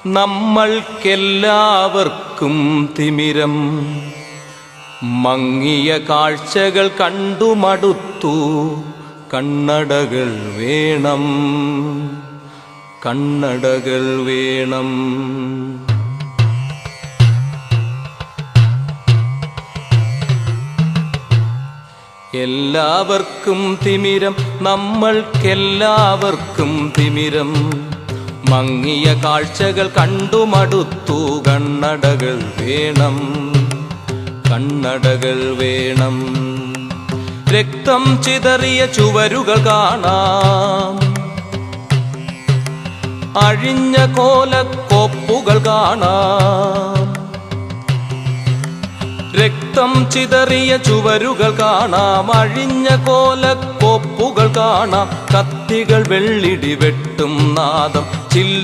നമ്മൾക്കെല്ലാവർക്കും തിമിരം. മങ്ങിയ കാഴ്ചകൾ കണ്ടു മടുത്തു. കണ്ണടകൾ വേണം, കണ്ണടകൾ വേണം. എല്ലാവർക്കും തിമിരം, നമ്മൾക്കെല്ലാവർക്കും തിമിരം. മങ്ങിയ കാഴ്ചകൾ കണ്ടു മടുത്തു. കണ്ണടകൾ വേണം, കണ്ണടകൾ വേണം. രക്തം ചിതറിയ ചുവരുകൾ കാണാം, അഴിഞ്ഞ കോലക്കോപ്പുകൾ കാണാം. രക്തം ചിതറിയ ചുവരുകൾ കാണാം, അഴിഞ്ഞ കോലക്കോപ്പുകൾ കാണാം. കത്തികൾ വെള്ളിടി വെട്ടും നാദം, ചില്ല